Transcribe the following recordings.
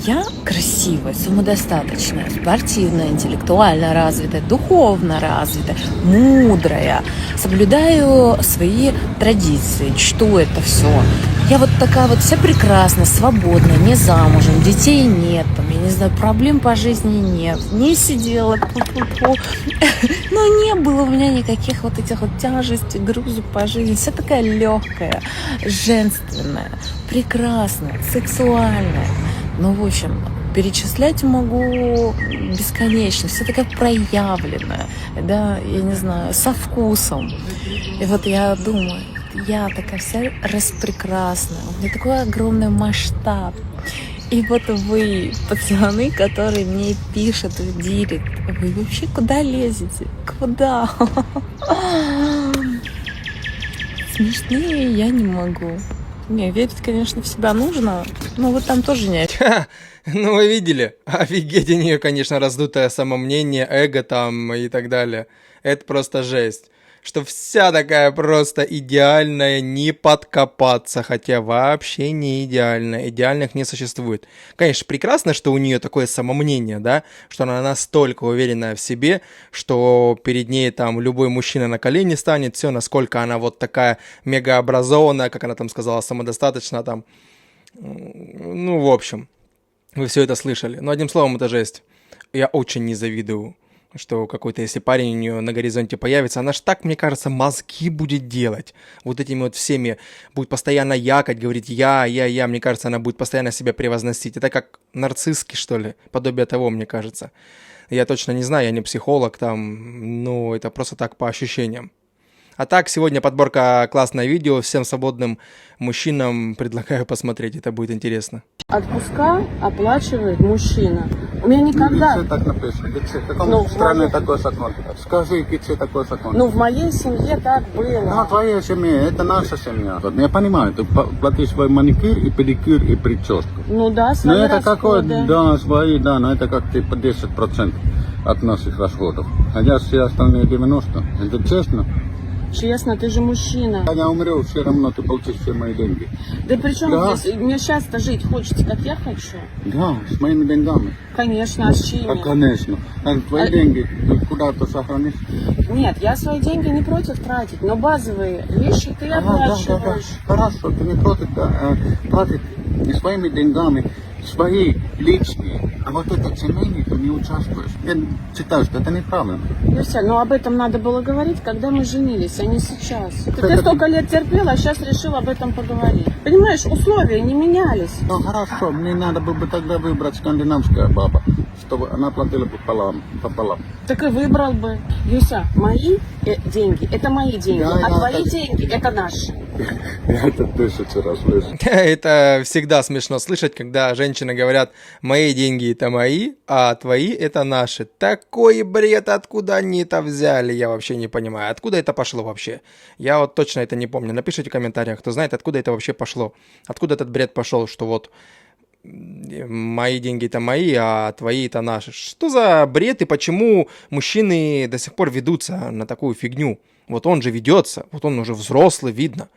Я красивая, самодостаточная, спортивная, интеллектуально развитая, духовно развитая, мудрая. Соблюдаю свои традиции, чту это все. Я вот такая вот вся прекрасная, свободная, не замужем, детей нет, там, я не знаю, проблем по жизни нет, не сидела, но не было у меня никаких вот этих вот тяжестей, грузов по жизни. Вся такая легкая, женственная, прекрасная, сексуальная. Ну, в общем, перечислять могу бесконечно. Все такая проявленная, да, я не знаю, со вкусом. И вот я думаю, я такая вся распрекрасная, у меня такой огромный масштаб. И вот вы, пацаны, которые мне пишут в директ, вы вообще куда лезете? Куда? Смешнее я не могу. Не, верить, конечно, в себя нужно, но вот там тоже не... Ну, вы видели? Офигеть, у нее, конечно, раздутое самомнение, эго там и так далее. Это просто жесть. Что вся такая просто идеальная, не подкопаться, хотя вообще не идеальная, идеальных не существует. Конечно, прекрасно, что у нее такое самомнение, да, что она настолько уверенная в себе, что перед ней там любой мужчина на колени станет, все, насколько она вот такая мегаобразованная, как она там сказала, самодостаточна там, ну, в общем. Вы все это слышали. Но одним словом, это жесть. Я очень не завидую, что какой-то, если парень у нее на горизонте появится, она ж так, мне кажется, мозги будет делать. Вот этими вот всеми будет постоянно якать, говорить я. Мне кажется, она будет постоянно себя превозносить. Это как нарцисски, что ли, подобие того, мне кажется. Я точно не знаю, я не психолог там, ну, это просто так по ощущениям. А так, сегодня подборка классное видео. Всем свободным мужчинам предлагаю посмотреть, это будет интересно. Отпуска оплачивает мужчина. У меня никогда... Где так написано? Где? В каком стране такой закон? Скажи, где такой закон? Ну, в моей семье так было. Ну, твоя семья, это наша семья. Вот, я понимаю, ты платишь свой маникюр и педикюр и прическу. Ну да, Но свои это какое, расходы. да, свои, да, но это как типа 10% от наших расходов. Хотя все остальные 90%. Это честно? Честно, ты же мужчина. Когда я умру, все равно ты получишь все мои деньги. Да при чем Да. здесь? Мне сейчас-то жить хочется, как я хочу. Да, с моими деньгами. Конечно, а с чьими? Да, конечно. А твои деньги ты куда-то сохранишь? Нет, я свои деньги не против тратить, но базовые вещи ты оплачиваешь. Хорошо, ты не против платить не своими деньгами, свои личные. А вот это семейные ты не участвуешь. Я считаю, что это неправильно. Люся, ну об этом надо было говорить, когда мы женились, а не сейчас. Ты столько лет терпела, а сейчас решил об этом поговорить. Понимаешь, условия не менялись. Ну хорошо, мне надо было бы тогда выбрать скандинавская баба, чтобы она платила пополам. Так и выбрал бы. Люся, мои деньги, это мои деньги, Да, а да, твои так. деньги, это наши. Я это 1000 раз слышу. Это всегда смешно слышать, когда женщины говорят, мои деньги это мои, а твои это наши. Такой бред, откуда они это взяли, я вообще не понимаю. Откуда это пошло вообще? Я вот точно это не помню. Напишите в комментариях, кто знает, откуда это вообще пошло. Откуда этот бред пошел, что вот мои деньги это мои, а твои это наши. Что за бред и почему мужчины до сих пор ведутся на такую фигню? Вот он же ведется, вот он уже взрослый, видно.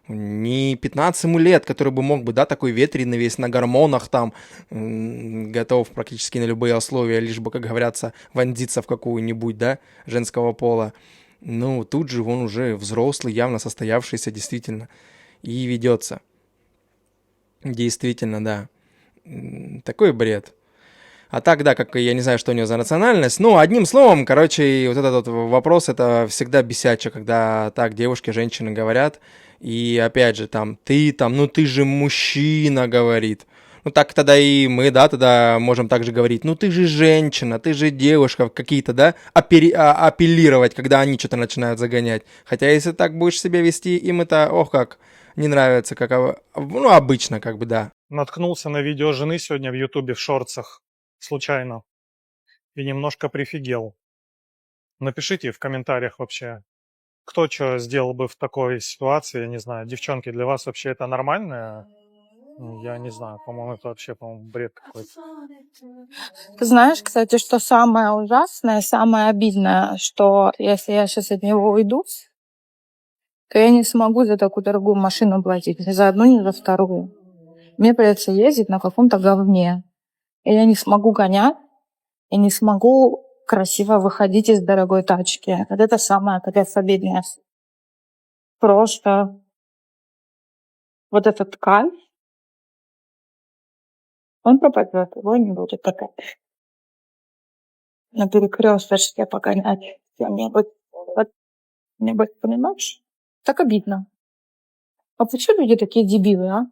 Не 15 ему лет, который бы мог бы, да, такой ветреный весь на гормонах там, готов практически на любые условия, лишь бы, как говорится, вонзиться в какую-нибудь, да, женского пола. Ну, тут же он уже взрослый, явно состоявшийся, действительно, и ведется. Действительно, да. Такой бред. А так, да, как я не знаю, что у него за национальность. Ну, одним словом, короче, вот этот вот вопрос, это всегда бесяче, когда так девушки, женщины говорят. И опять же, там, ты там, ну ты же мужчина, говорит. Ну так тогда и мы, да, тогда можем также говорить, ну ты же женщина, ты же девушка, какие-то, да, апеллировать, когда они что-то начинают загонять. Хотя если так будешь себя вести, им это, ох, как не нравится, как, ну, обычно, как бы, да. Наткнулся на видео жены сегодня в Ютубе в шортсах. Случайно. И немножко прифигел. Напишите в комментариях вообще, кто что сделал бы в такой ситуации, я не знаю. Девчонки, для вас вообще это нормально? Я не знаю, по-моему, это вообще, по-моему, бред какой-то. Ты знаешь, кстати, что самое ужасное, самое обидное, что если я сейчас от него уйду, то я не смогу за такую дорогую машину платить. Ни за одну, ни за вторую. Мне придется ездить на каком-то говне. И я не смогу гонять, и не смогу красиво выходить из дорогой тачки. Вот это самое капец обидное. Просто вот этот кайф, он пропадет, его не будет такая. На перекресточке погонять где-нибудь. Вот, нибудь, понимаешь? Так обидно. А почему люди такие дебилы, а?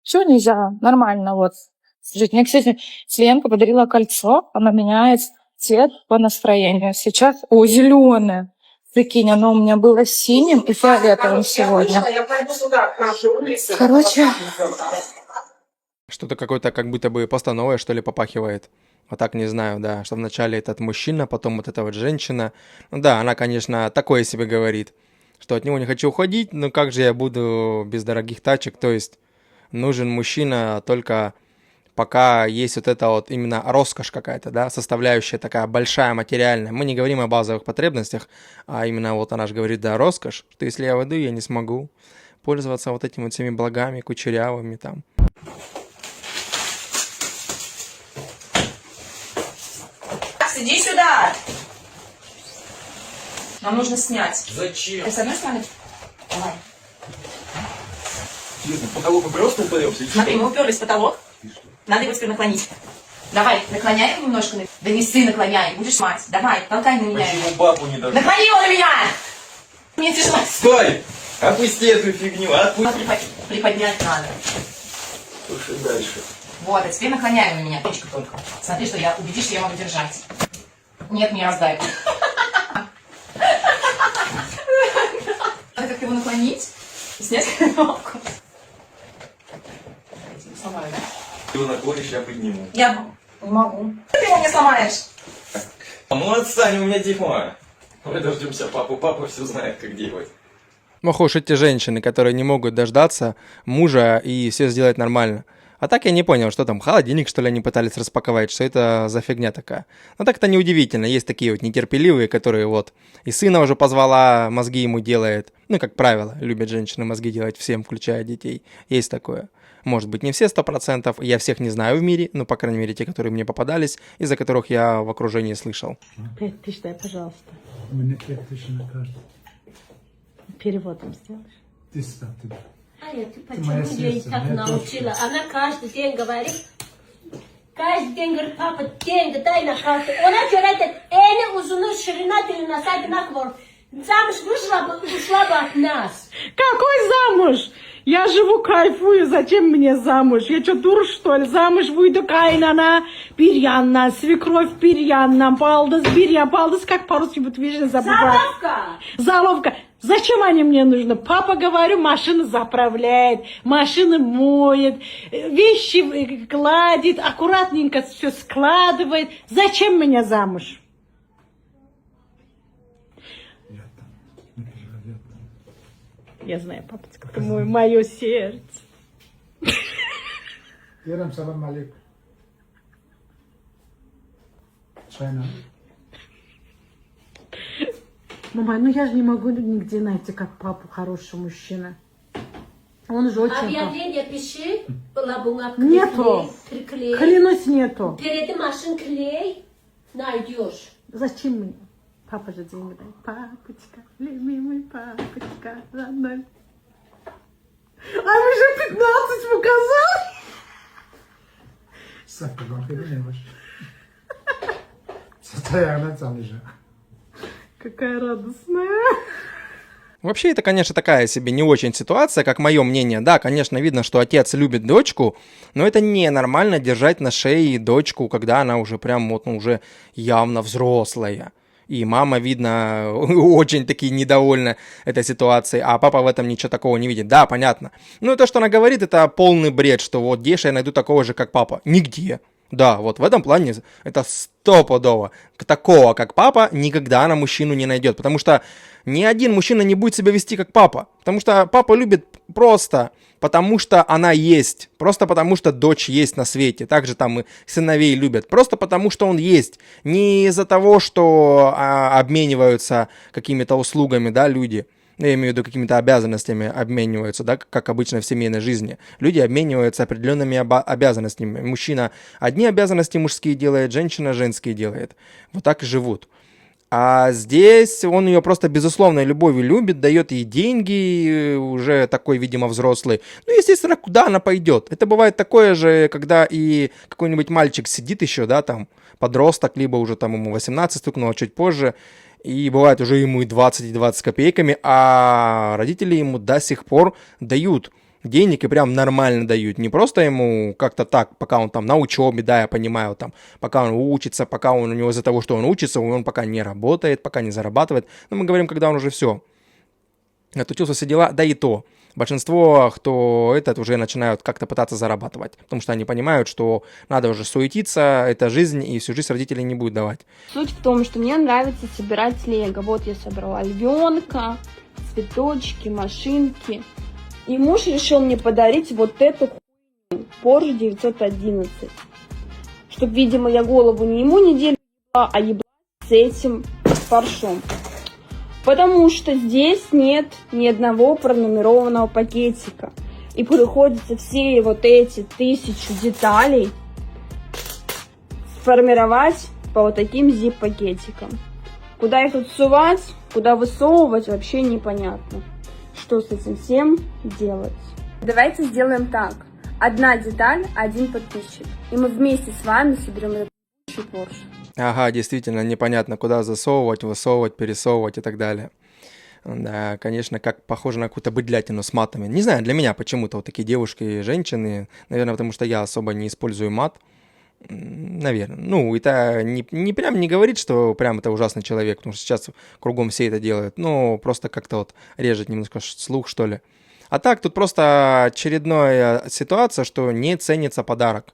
Чего нельзя нормально вот жить? Мне, кстати, Ленка подарила кольцо, она меняет цвет по настроению. Сейчас, зеленое. Прикинь, оно у меня было синим и фиолетовым сегодня. Короче, Что-то какое-то как будто бы постановое, что ли, попахивает. Вот так не знаю, да, что вначале этот мужчина, потом вот эта вот женщина. Ну да, она, конечно, такое себе говорит, что от него не хочу уходить, но как же я буду без дорогих тачек, то есть нужен мужчина только пока есть вот это вот именно роскошь какая-то, да, составляющая такая большая материальная. Мы не говорим о базовых потребностях, а именно вот она же говорит, да, роскошь, что если я уйду, я не смогу пользоваться вот этими вот всеми благами кучерявыми там. Иди сюда! Нам нужно снять. Зачем? Ты с одной стороны? Давай. Серьезно, потолок мы просто упадемся? Смотри, мы уперлись в потолок. Надо его теперь наклонить. Давай, наклоняй его немножко. Да не сы наклоняй, будешь мать. Давай, толкай на меня. Почему папу не дождь? Наклони его на меня! Мне тяжело. Стой! Опусти эту фигню, отпусти. Приподнять надо. Слушай дальше. Вот, а теперь наклоняй его на меня. Точка только. Смотри, что я убедишь, что я могу держать. Нет, не раздай. Надо как-то его наклонить и снять кнопку. Сломаю, да? Ты его наклонишь, я подниму. Я не могу. Ты его мне сломаешь. А ну отстань, у меня дерьмо. Мы дождемся папу, папа все знает, как делать. Ох уж эти женщины, которые не могут дождаться мужа и все сделать нормально. А так я не понял, что там, холодильник, что ли, они пытались распаковать, что это за фигня такая. Но так это неудивительно, есть такие вот нетерпеливые, которые вот и сына уже позвала, мозги ему делает. Ну, как правило, любят женщины мозги делать всем, включая детей. Есть такое. Может быть, не все 100%, я всех не знаю в мире, но, по крайней мере, те, которые мне попадались, из-за которых я в окружении слышал. 5000 дай, пожалуйста. У меня 2000 на карте. Переводом сделаешь? Ты ставь туда. А я моя почему я и сердце, так моя научила? Она каждый день говорит, каждый день говорит, папа, деньги дай на карту. Она говорит, эни узуну ширина длина, одинаково. Замуж ушла бы от нас. Какой замуж? Я живу, кайфую, зачем мне замуж? Я что, дура, что ли? Замуж выйду, кайнана, перьяна, свекровь перьяна, палдас, бирья, палдас, как по-русски будет, вечно забываю. Заловка! Заловка. Зачем они мне нужны? Папа, говорю, машину заправляет, машину моет, вещи кладет, аккуратненько все складывает. Зачем меня замуж? Я там. Не переживай, я там. Я знаю, папочка, ты мое сердце. Ирам, салам алейкум. Чай нам? Мама, ну я же не могу нигде найти, как папу, хороший мужчина. Он же очень... Объявление пиши, была бумага, Нету. приклей. Клянусь, нету. Перед машин клей найдешь. Зачем мне? Папа же деньги дает. Папочка, любимый папочка, родной. А вы же 15 показали? Ставь, как ты думаешь? Состояние там лежит. Какая радостная. Вообще, это, конечно, такая себе не очень ситуация, как мое мнение. Да, конечно, видно, что отец любит дочку, но это ненормально держать на шее дочку, когда она уже прям вот, ну, уже явно взрослая. И мама, видно, очень-таки недовольна этой ситуацией, а папа в этом ничего такого не видит. Да, понятно. Ну, то, что она говорит, это полный бред, что вот где же я найду такого же, как папа? Нигде. Да, вот в этом плане это стопудово. Такого, как папа, никогда она мужчину не найдет. Потому что ни один мужчина не будет себя вести, как папа. Потому что папа любит просто потому, что она есть. Просто потому, что дочь есть на свете. Также там и сыновей любят. Просто потому, что он есть. Не из-за того, что обмениваются какими-то услугами, да, люди. я имею в виду какими-то обязанностями обмениваются, да, как обычно в семейной жизни. Люди обмениваются определенными обязанностями. Мужчина одни обязанности мужские делает, женщина женские делает. Вот так и живут. А здесь он ее просто безусловной любовью любит, дает ей деньги, уже такой, видимо, взрослый. Ну, естественно, куда она пойдет? Это бывает такое же, когда и какой-нибудь мальчик сидит еще, да, там, подросток, либо уже там ему 18 стукнуло, чуть позже, и бывает уже ему и 20, и 20 копейками, а родители ему до сих пор дают денег и прям нормально дают. Не просто ему как-то так, пока он там на учебе, да, я понимаю, там, пока он учится, пока он у него из-за того, что он учится, он пока не работает, пока не зарабатывает. Но мы говорим, когда он уже все отучился, все дела, да и то. Большинство, кто этот, уже начинают как-то пытаться зарабатывать, потому что они понимают, что надо уже суетиться, это жизнь, и всю жизнь родители не будут давать. Суть в том, что мне нравится собирать лего. Вот я собрала львенка, цветочки, машинки. И муж решил мне подарить вот эту хуйню, Porsche 911. Чтоб, видимо, я голову не ему неделю ебала, а ебала с этим паршом. Потому что здесь нет ни одного пронумерованного пакетика. И приходится все вот эти 1000 деталей сформировать по вот таким zip-пакетикам. Куда их тут сувать, куда высовывать, вообще непонятно. Что с этим всем делать? Давайте сделаем так. Одна деталь, один подписчик. И мы вместе с вами соберем этот Porsche. Ага, действительно, непонятно, куда засовывать, высовывать, пересовывать и так далее. Да, конечно, как похоже на какую-то быдлятину с матами. Не знаю, для меня почему-то вот такие девушки и женщины, наверное, потому что я особо не использую мат. Наверное. Ну, это не прям не говорит, что прям это ужасный человек, потому что сейчас кругом все это делают. Ну, просто как-то вот режет немножко слух, что ли. А так, тут просто очередная ситуация, что не ценится подарок.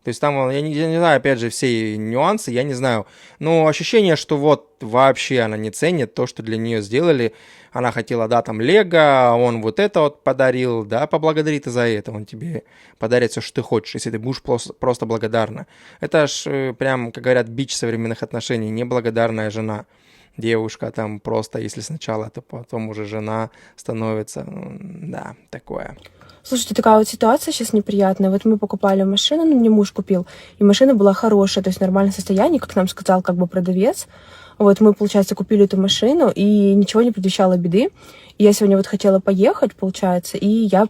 То есть там, я не знаю, опять же, все нюансы, я не знаю. Но ощущение, что вот вообще она не ценит то, что для нее сделали. Она хотела, да, там, лего, он вот это вот подарил, да, поблагодари ты за это, он тебе подарит все, что ты хочешь, если ты будешь просто благодарна. Это ж прям, как говорят, бич современных отношений, неблагодарная жена. Девушка там просто, если сначала, то потом уже жена становится, да, такое. Слушайте, такая вот ситуация сейчас неприятная. Вот мы покупали машину, ну, мне муж купил, и машина была хорошая, то есть в нормальном состоянии, как нам сказал как бы продавец. Вот мы, получается, купили эту машину, и ничего не предвещало беды. И я сегодня вот хотела поехать, получается, и я,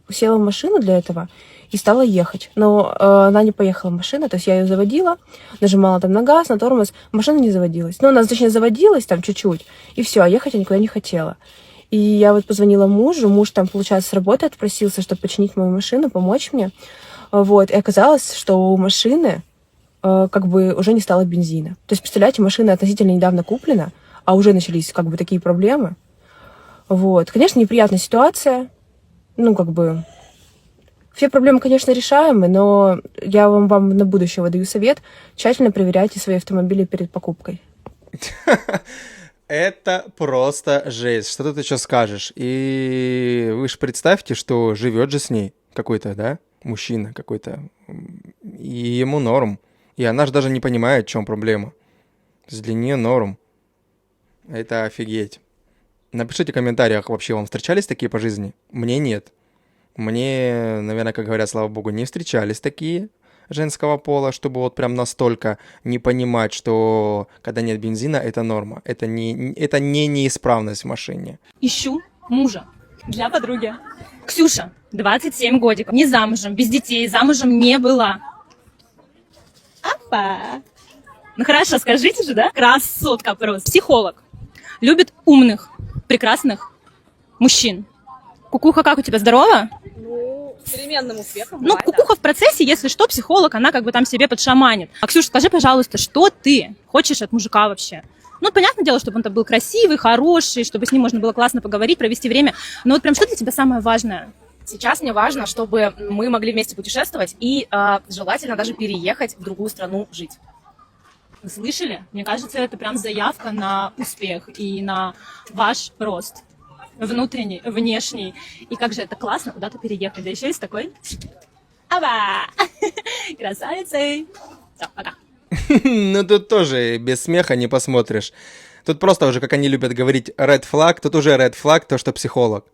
села в машину для этого и стала ехать. Но она не поехала, машина, то есть я ее заводила, нажимала там на газ, на тормоз, машина не заводилась. Ну, она, точнее, заводилась там чуть-чуть, и все, а ехать я никуда не хотела. И я вот позвонила мужу, муж там, получается, с работы отпросился, чтобы починить мою машину, помочь мне. Вот, и оказалось, что у машины как бы уже не стало бензина. То есть, представляете, машина относительно недавно куплена, а уже начались как бы такие проблемы. Вот, конечно, неприятная ситуация. Все проблемы, конечно, решаемы, но я вам на будущее выдаю совет. Тщательно проверяйте свои автомобили перед покупкой. Это просто жесть. Что тут еще скажешь? И вы же представьте, что живет же с ней какой-то, да, мужчина какой-то, и ему норм. И она же даже не понимает, в чем проблема. То есть для нее норм. Это офигеть. Напишите в комментариях, вообще вам встречались такие по жизни? Мне нет. Мне, наверное, как говорят, слава богу, не встречались такие женского пола, чтобы вот прям настолько не понимать, что когда нет бензина, это норма. Это не неисправность в машине. Ищу мужа для подруги. Ксюша, 27 годиков, не замужем, без детей, замужем не была. Опа! Ну хорошо, скажите же, да? Красотка просто. Психолог. Любит умных, прекрасных мужчин. Кукуха, как у тебя, здорова? С переменным успехом. Ну, кукуха в процессе, если что, психолог, она как бы там себе подшаманит. А, Ксюша, скажи, пожалуйста, что ты хочешь от мужика вообще? Ну, понятное дело, чтобы он-то был красивый, хороший, чтобы с ним можно было классно поговорить, провести время. Но вот прям что для тебя самое важное? Сейчас мне важно, чтобы мы могли вместе путешествовать и желательно даже переехать в другую страну жить. Вы слышали? Мне кажется, это прям заявка на успех и на ваш рост. Внутренний, внешний. И как же это классно куда-то переехать. Да еще и с такой... Аба! Красавицей! Все, пока. Ну, тут тоже без смеха не посмотришь. Тут просто уже, как они любят говорить, red flag, тут уже red flag, то, что психолог.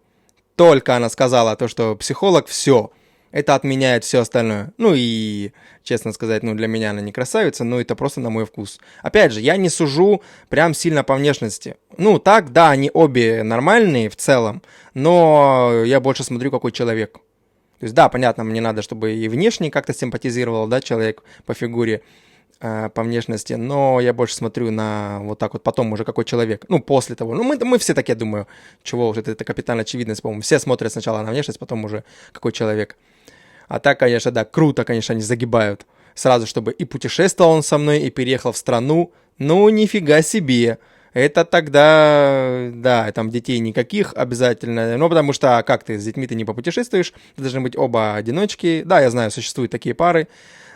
Только она сказала то, что психолог, все. Это отменяет все остальное. Ну и, честно сказать, ну для меня она не красавица, но это просто на мой вкус. Опять же, я не сужу прям сильно по внешности. Ну так, да, они обе нормальные в целом, но я больше смотрю, какой человек. То есть, да, понятно, мне надо, чтобы и внешне как-то симпатизировал, да, человек по фигуре, по внешности, но я больше смотрю на вот так вот потом уже какой человек. Ну, после того. Ну, мы все так, я думаю, чего уже, это капитальная очевидность, по-моему. Все смотрят сначала на внешность, потом уже какой человек. А так, конечно, да, круто, конечно, они загибают. Сразу, чтобы и путешествовал он со мной, и переехал в страну. Ну, нифига себе. Это тогда, да, там детей никаких обязательно. Ну, потому что, как ты, с детьми ты не попутешествуешь, должны быть оба одиночки. Да, я знаю, существуют такие пары.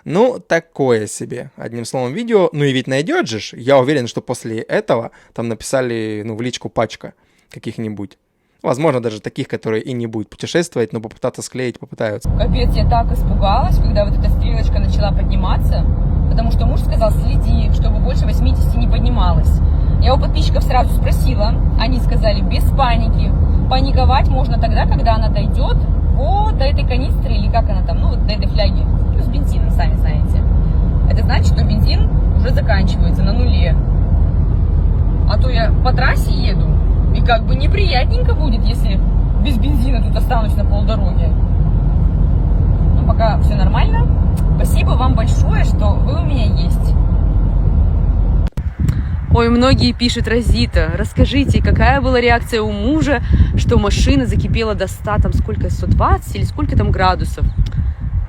Ну, такое себе. Одним словом, видео. Ну и ведь найдет же. Я уверен, что после этого там написали, ну, в личку пачка каких-нибудь. Возможно, даже таких, которые и не будут путешествовать, но попытаться склеить попытаются. Капец, я так испугалась, когда вот эта стрелочка начала подниматься, потому что муж сказал, следи, чтобы больше 80 не поднималась. Я у подписчиков сразу спросила, они сказали, без паники. Паниковать можно тогда, когда она дойдет вот до этой канистры, или как она там, ну вот до этой фляги, ну с бензином, сами знаете. Это значит, что бензин уже заканчивается на нуле. А то я по трассе еду, и как бы неприятненько будет, если без бензина тут останусь на полдороги. Ну, пока все нормально. Спасибо вам большое, что вы у меня есть. Ой, многие пишут: Розита, расскажите, какая была реакция у мужа, что машина закипела до 100, там сколько, 120 или сколько там градусов?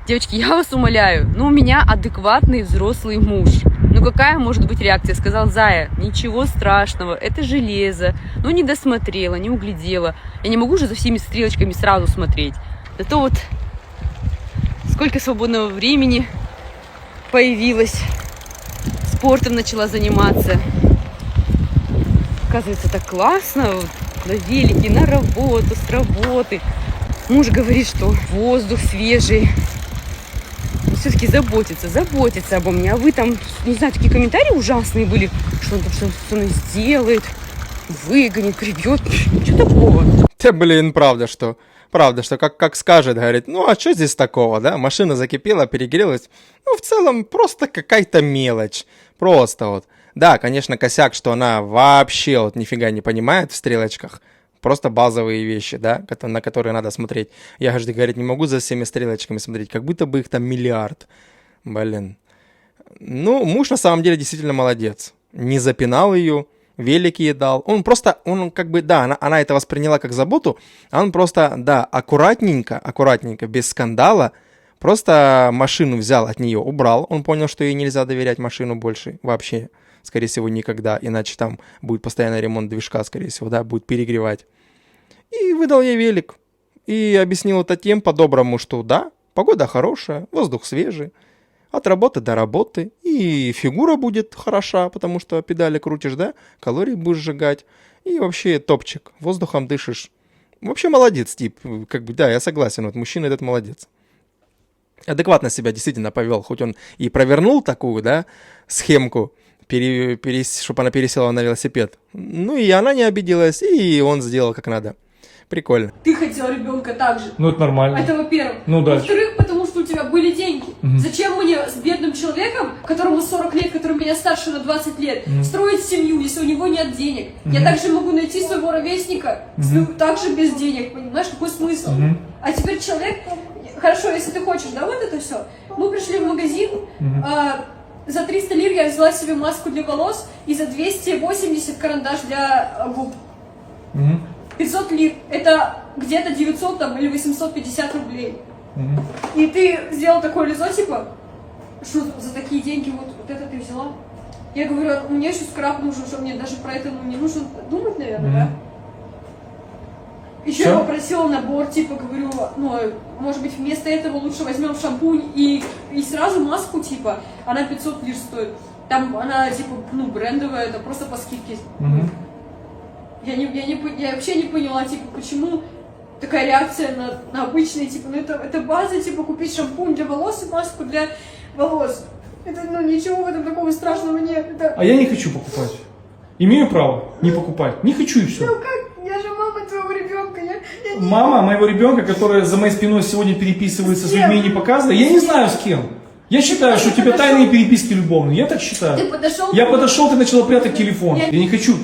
Девочки, я вас умоляю, ну у меня адекватный взрослый муж. Ну какая может быть реакция? Сказал: Зая, ничего страшного, это железо. Ну не досмотрела, не углядела. Я не могу же за всеми стрелочками сразу смотреть. Зато вот сколько свободного времени появилось. Спортом начала заниматься. Оказывается, так классно. Вот, на велике, на работу, с работы. Муж говорит, что воздух свежий. Все-таки заботится обо мне. А вы там, не знаю, такие комментарии ужасные были, что он там что-то сделает, выгонит, прибьет. Ничего такого. Да, блин, правда, что как скажет, говорит, ну а что здесь такого, да? Машина закипела, перегрелась. Ну, в целом, просто какая-то мелочь. Просто вот. Да, конечно, косяк, что она вообще вот нифига не понимает в стрелочках. Просто базовые вещи, да, на которые надо смотреть. Я, говорит, не могу за всеми стрелочками смотреть, как будто бы их там миллиард. Блин. Ну, муж на самом деле действительно молодец. Не запинал ее, велик ей дал. Он как бы, да, она это восприняла как заботу, а он просто, да, аккуратненько, без скандала, просто машину взял от нее, убрал. Он понял, что ей нельзя доверять машину больше вообще. Скорее всего, никогда, иначе там будет постоянный ремонт движка, скорее всего, да, будет перегревать. И выдал ей велик. И объяснил это тем по-доброму, что да, погода хорошая, воздух свежий, от работы до работы, и фигура будет хороша, потому что педали крутишь, да, калории будешь сжигать, и вообще топчик, воздухом дышишь. Вообще молодец, тип, как бы, да, я согласен, вот мужчина этот молодец. Адекватно себя действительно повел, хоть он и провернул такую, да, схемку, чтобы она пересела на велосипед. Ну и она не обиделась, и он сделал как надо. Прикольно. Ты хотел ребенка так же. Ну это нормально. Это во-первых. Ну да. Во-вторых, потому что у тебя были деньги. Зачем мне с бедным человеком, которому 40 лет, который меня старше на 20 лет, строить семью, если у него нет денег? Я также могу найти своего ровесника, также без денег, понимаешь, какой смысл? А теперь человек, хорошо, если ты хочешь, да, вот это все. Мы пришли в магазин, за 300 лир я взяла себе маску для волос и за 280 карандаш для губ. 500 лир, это где-то 900 там, или 850 рублей. И ты сделал такое лицо, типа, что за такие деньги вот это ты взяла? Я говорю, мне еще скраб нужен, что мне даже про это не нужно думать, наверное, да? Еще я попросила набор, типа, говорю, ну, может быть, вместо этого лучше возьмем шампунь и сразу маску, типа, она 500 лир стоит. Там она, типа, ну, брендовая, это просто по скидке. Я вообще не поняла, типа, почему такая реакция на обычные, типа, ну, это база, типа, купить шампунь для волос и маску для волос. Это, ну, ничего в этом такого страшного нет. Это... А я не хочу покупать. Имею право не покупать. Не хочу и все. Ну как? Я же мама твоего ребенка. Мама моего ребенка, которая за моей спиной сегодня переписывается с людьми и не показывает, я не знаю с кем. Я считаю, что у тебя тайные переписки любовные. Я так считаю. Ты подошел. Я подошел, ты начала прятать телефон. Я не хочу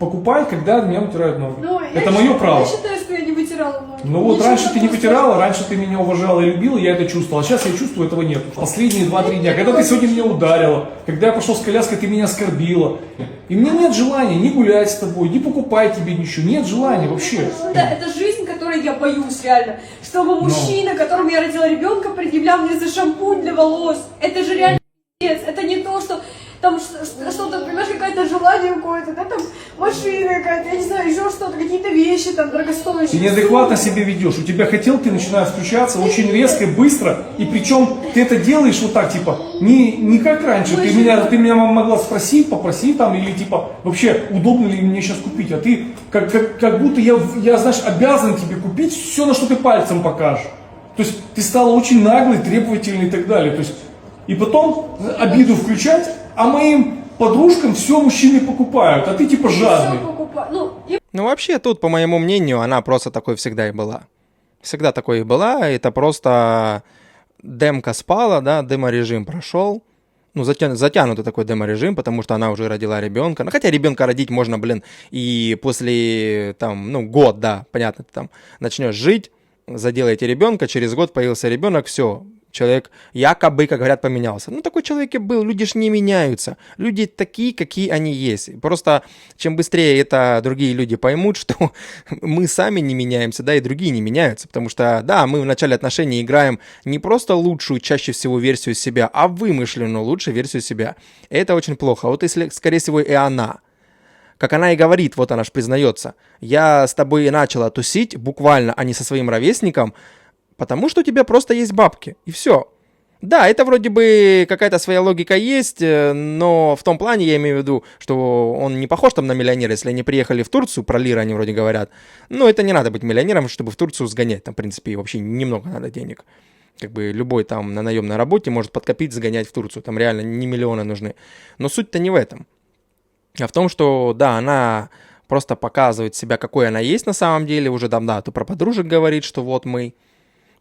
покупать, когда меня вытирают ноги. Ну, Это мое право. Я считаю, что я не вытирала ноги. Ну вот раньше ты не вытирала, раньше ты меня уважала и любила, я это чувствовал. А сейчас я чувствую, этого нет. Последние 2-3 дня, когда ты сегодня меня ударила, когда я пошел с коляской, ты меня оскорбила. И мне нет желания ни гулять с тобой, ни покупать тебе ничего. Нет желания вообще. Ну да, это жизнь, которой я боюсь реально. Чтобы мужчина, которому я родила ребенка, предъявлял мне за шампунь для волос. Это же реально пиздец. Это не то, что там что-то, понимаешь, какое-то желание какое-то, да, там машина какая-то, я не знаю, еще что-то, какие-то вещи там дорогостоящие. Ты неадекватно себя ведешь. У тебя хотелки начинают включаться очень резко, быстро. И причем ты это делаешь вот так, типа, не как раньше. Ты меня могла спросить, попросить там, или типа, вообще, удобно ли мне сейчас купить. А ты как будто я, знаешь, обязан тебе купить все, на что ты пальцем покажешь. То есть ты стала очень наглой, требовательной и так далее. То есть, и потом обиду включать, а моим подружкам все мужчины покупают, а ты типа жадный. Ну, вообще, тут, по моему мнению, она просто такой всегда и была. Всегда такой и была. Это просто демка спала, да, деморежим прошел. Ну, затянутый такой деморежим, потому что она уже родила ребенка. Ну, хотя ребенка родить можно, блин, и после, там, ну, год, да, понятно, ты там начнешь жить, заделаете ребенка, через год появился ребенок, все. Человек якобы, как говорят, поменялся. Ну, такой человек и был. Люди ж не меняются. Люди такие, какие они есть. Просто чем быстрее это другие люди поймут, что мы сами не меняемся, да, и другие не меняются. Потому что, да, мы в начале отношений играем не просто лучшую, чаще всего, версию себя, а вымышленную лучшую версию себя. И это очень плохо. Вот если, скорее всего, и она. Как она и говорит, вот она ж признается. Я с тобой и начала тусить, буквально, а не со своим ровесником, потому что у тебя просто есть бабки, и все. Да, это вроде бы какая-то своя логика есть, но в том плане я имею в виду, что он не похож там на миллионера, если они приехали в Турцию, про лиры они вроде говорят. Ну, это не надо быть миллионером, чтобы в Турцию сгонять, там, в принципе, вообще немного надо денег. Как бы любой там на наемной работе может подкопить, сгонять в Турцию, там реально не миллионы нужны. Но суть-то не в этом, а в том, что, да, она просто показывает себя, какой она есть на самом деле, уже там, да, то про подружек говорит, что вот мы...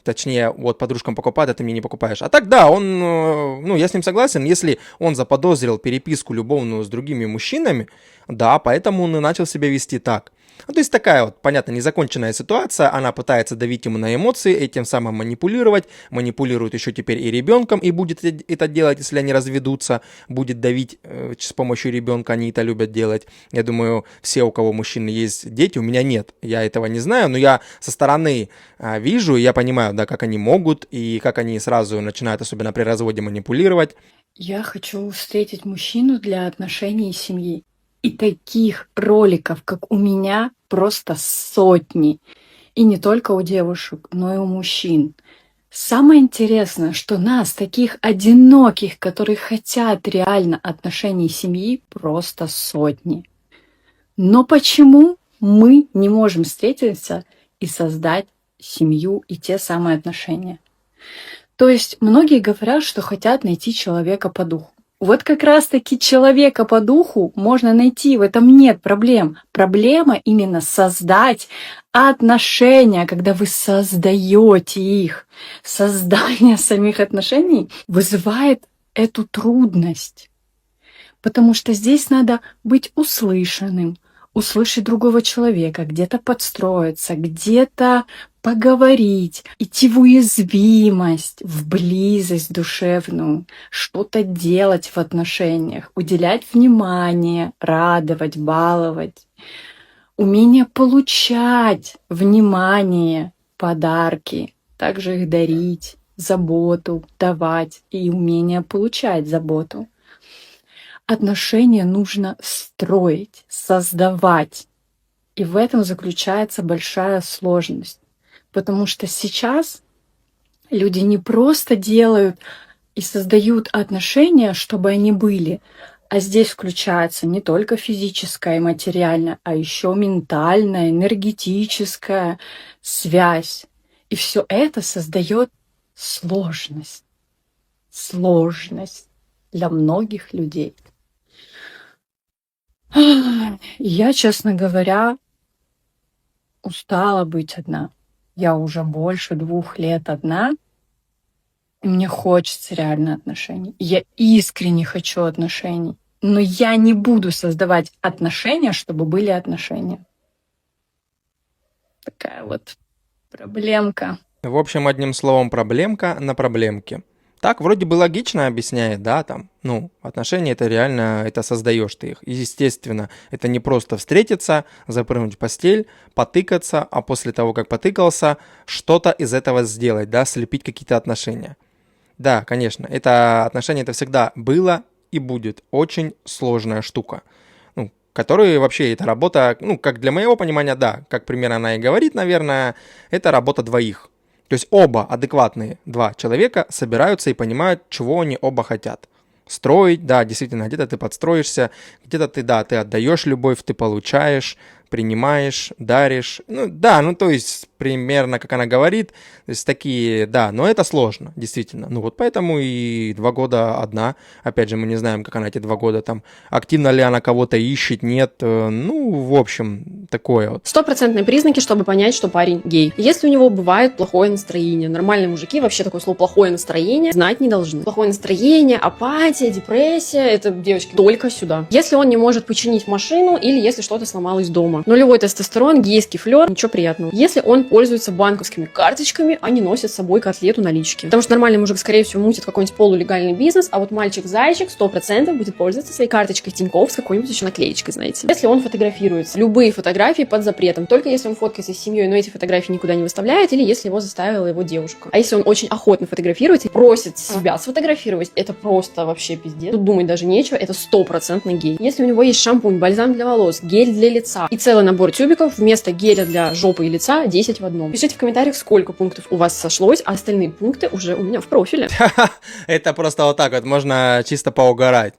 Точнее, вот подружкам покупают, а ты мне не покупаешь. А так, да, он, ну, я с ним согласен, если он заподозрил переписку любовную с другими мужчинами, да, поэтому он и начал себя вести так. Ну, то есть такая вот, понятно, незаконченная ситуация, она пытается давить ему на эмоции, этим самым манипулировать, манипулирует еще теперь и ребенком, и будет это делать, если они разведутся, будет давить с помощью ребенка, они это любят делать. Я думаю, все, у кого мужчины есть дети, у меня нет, я этого не знаю, но я со стороны вижу, и я понимаю, да, как они могут, и как они сразу начинают, особенно при разводе, манипулировать. Я хочу встретить мужчину для отношений и семьи. И таких роликов, как у меня, просто сотни. И не только у девушек, но и у мужчин. Самое интересное, что нас, таких одиноких, которые хотят реально отношений и семьи, просто сотни. Но почему мы не можем встретиться и создать семью и те самые отношения? То есть многие говорят, что хотят найти человека по духу. Вот как раз-таки человека по духу можно найти, в этом нет проблем. Проблема именно создать отношения, когда вы создаете их. Создание самих отношений вызывает эту трудность. Потому что здесь надо быть услышанным, услышать другого человека, где-то подстроиться, где-то поговорить, идти в уязвимость, в близость душевную, что-то делать в отношениях, уделять внимание, радовать, баловать, умение получать внимание, подарки, также их дарить, заботу давать и умение получать заботу. Отношения нужно строить, создавать. И в этом заключается большая сложность. Потому что сейчас люди не просто делают и создают отношения, чтобы они были, а здесь включается не только физическая и материальная, а еще ментальная, энергетическая связь. И все это создает сложность. Сложность для многих людей. Я, честно говоря, устала быть одна. Я уже больше 2 лет одна, и мне хочется реально отношений. Я искренне хочу отношений. Но я не буду создавать отношения, чтобы были отношения. Такая вот проблемка. В общем, одним словом, проблемка на проблемке. Так, вроде бы логично объясняет, да, там, ну, отношения это реально, это создаешь ты их. И, естественно, это не просто встретиться, запрыгнуть в постель, потыкаться, а после того, как потыкался, что-то из этого сделать, да, слепить какие-то отношения. Да, конечно, это отношения, это всегда было и будет очень сложная штука. Ну, которая вообще, эта работа, ну, как для моего понимания, да, как примерно она и говорит, наверное, это работа двоих. То есть оба адекватные 2 человека собираются и понимают, чего они оба хотят. Строить, да, действительно, где-то ты подстроишься, где-то ты, да, ты отдаешь любовь, ты получаешь, принимаешь, даришь. Ну, да, ну, то есть, примерно, как она говорит, то есть, такие, да, но это сложно, действительно. Ну, вот поэтому и 2 года одна. Опять же, мы не знаем, как она эти 2 года там, активно ли она кого-то ищет, нет. Ну, в общем, такое вот. 100% признаки, чтобы понять, что парень гей. Если у него бывает плохое настроение, нормальные мужики вообще такое слово плохое настроение знать не должны. Плохое настроение, апатия, депрессия, это, девочки, только сюда. Если он не может починить машину или если что-то сломалось дома. Нулевой тестостерон, гейский флер, ничего приятного. Если он пользуется банковскими карточками, а не носит с собой котлету налички. Потому что нормальный мужик, скорее всего, мутит какой-нибудь полулегальный бизнес, а вот мальчик-зайчик 100% будет пользоваться своей карточкой Тинькофф с какой-нибудь еще наклеечкой, знаете. Если он фотографируется, любые фотографии под запретом, только если он фоткается с семьей, но эти фотографии никуда не выставляет, или если его заставила его девушка. А если он очень охотно фотографируется и просит себя сфотографировать, это просто вообще пиздец. Тут думать даже нечего, это 100% гей. Если у него есть шампунь, бальзам для волос, гель для лица и целый набор тюбиков, вместо геля для жопы и лица 10 в одном. Пишите в комментариях, сколько пунктов у вас сошлось, а остальные пункты уже у меня в профиле. Это просто вот так вот, можно чисто поугарать.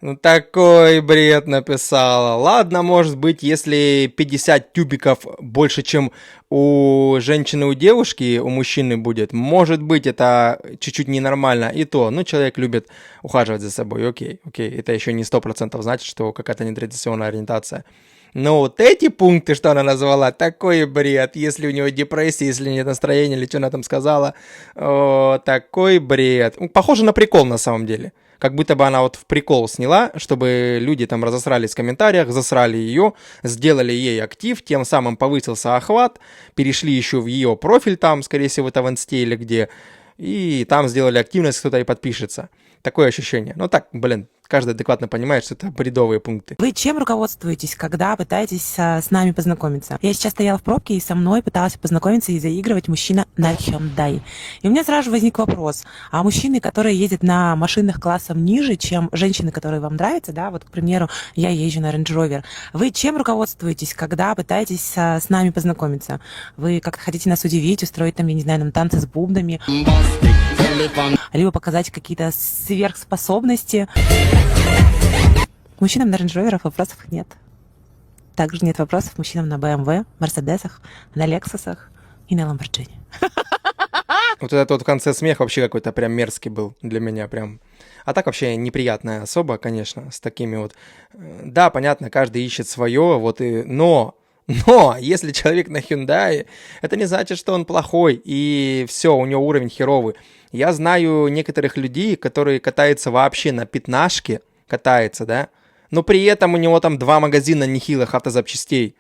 Ну, такой бред написала. Ладно, может быть, если 50 тюбиков больше, чем у женщины, у девушки, у мужчины будет, может быть, это чуть-чуть ненормально. И то, ну, человек любит ухаживать за собой, окей. Это еще не 100% значит, что какая-то нетрадиционная ориентация. Но вот эти пункты, что она назвала, такой бред. Если у него депрессия, если нет настроения, или что она там сказала, такой бред. Похоже на прикол на самом деле. Как будто бы она вот в прикол сняла, чтобы люди там разосрались в комментариях, засрали ее, сделали ей актив, тем самым повысился охват, перешли еще в ее профиль там, скорее всего, это в инсте или где, и там сделали активность, кто-то и подпишется. Такое ощущение. Ну так, блин, каждый адекватно понимает, что это бредовые пункты. Вы чем руководствуетесь, когда пытаетесь с нами познакомиться? Я сейчас стояла в пробке, и со мной пытался познакомиться и заигрывать мужчина на Hyundai. И у меня сразу же возник вопрос, а мужчины, которые ездят на машинах классом ниже, чем женщины, которые вам нравятся, да, вот, к примеру, я езжу на Range Rover, вы чем руководствуетесь, когда пытаетесь с нами познакомиться? Вы как-то хотите нас удивить, устроить там, я не знаю, нам танцы с бубнами, либо показать какие-то сверхспособности? К мужчинам на Range Rover вопросов нет. Также нет вопросов мужчинам на BMW, Мерседесах, на Лексусах и на Lamborghini. Вот этот вот в конце смех вообще какой-то прям мерзкий был для меня прям. А так вообще неприятная особа, конечно, с такими вот. Да, понятно, каждый ищет свое, вот и... Но если человек на Hyundai, это не значит, что он плохой, и все, у него уровень херовый. Я знаю некоторых людей, которые катаются вообще на пятнашке, да, но при этом у него там 2 магазина нехилых автозапчастей.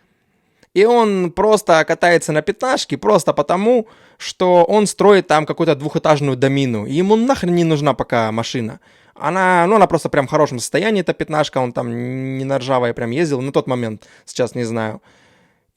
И он просто катается на пятнашке просто потому, что он строит там какую-то 2-этажную домину. И ему нахрен не нужна пока машина. Она просто прям в хорошем состоянии, эта пятнашка, он там не на ржавой прям ездил на тот момент, сейчас не знаю.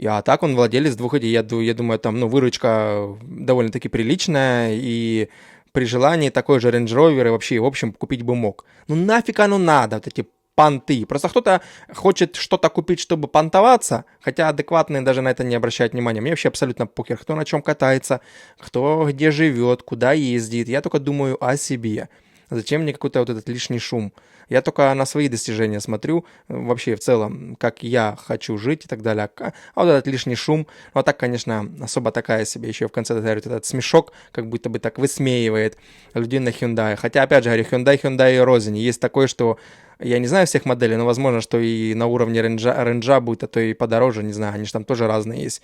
А так он владелец 2, я думаю, там, ну, выручка довольно-таки приличная, и при желании такой же Range Rover и вообще, в общем, купить бы мог. Ну нафиг оно надо, вот эти понты. Просто кто-то хочет что-то купить, чтобы понтоваться, хотя адекватные даже на это не обращают внимания. Мне вообще абсолютно похер, кто на чем катается, кто где живет, куда ездит. Я только думаю о себе. Зачем мне какой-то вот этот лишний шум? Я только на свои достижения смотрю, вообще в целом, как я хочу жить и так далее. А вот этот лишний шум, ну а так, конечно, особо такая себе. Еще в конце говорит этот смешок, как будто бы так высмеивает людей на Hyundai. Хотя, опять же, говорю, Hyundai и рознь. Есть такое, что Я не знаю всех моделей, но возможно, что и на уровне ренджа будет, а то и подороже, не знаю, они же там тоже разные есть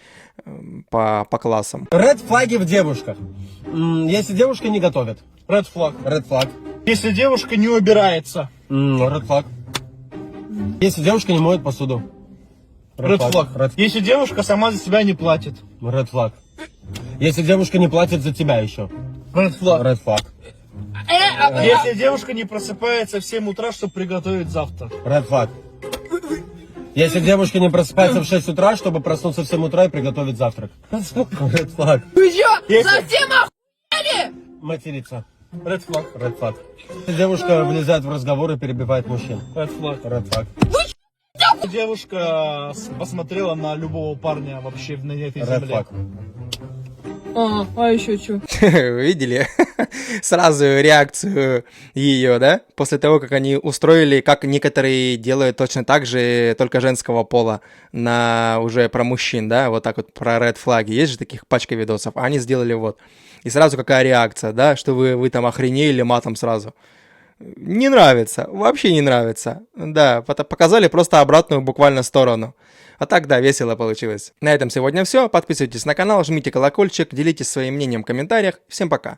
по классам. Ред флаги в девушках. Если девушка не готовит. Ред флаг. Ред флаг. Если девушка не убирается. Ред флаг. Если девушка не моет посуду. Ред флаг. Если девушка сама за себя не платит. Ред флаг. Если девушка не платит за тебя еще. Ред флаг. Ред флаг. Если девушка не просыпается в 7 утра, чтобы приготовить завтрак. Ред флаг. Если девушка не просыпается в 6 утра, чтобы проснуться в 7 утра и приготовить завтрак. Ред флаг. Вы что, совсем охуели? Материться. Ред флаг. Ред флаг. Если девушка влезает в разговор и перебивает мужчин. Ред флаг. Ред флаг. Девушка посмотрела на любого парня вообще на этой земле. Ред флаг. А еще что? Видели сразу реакцию ее, да? После того, как они устроили, как некоторые делают точно так же, только женского пола, на уже про мужчин, да? Вот так вот про ред флаги. Есть же таких пачка видосов, а они сделали вот. И сразу какая реакция, да? Что вы там охренели матом сразу. Не нравится, вообще не нравится. Да, показали просто обратную буквально сторону. А так, да, весело получилось. На этом сегодня все. Подписывайтесь на канал, жмите колокольчик, делитесь своим мнением в комментариях. Всем пока.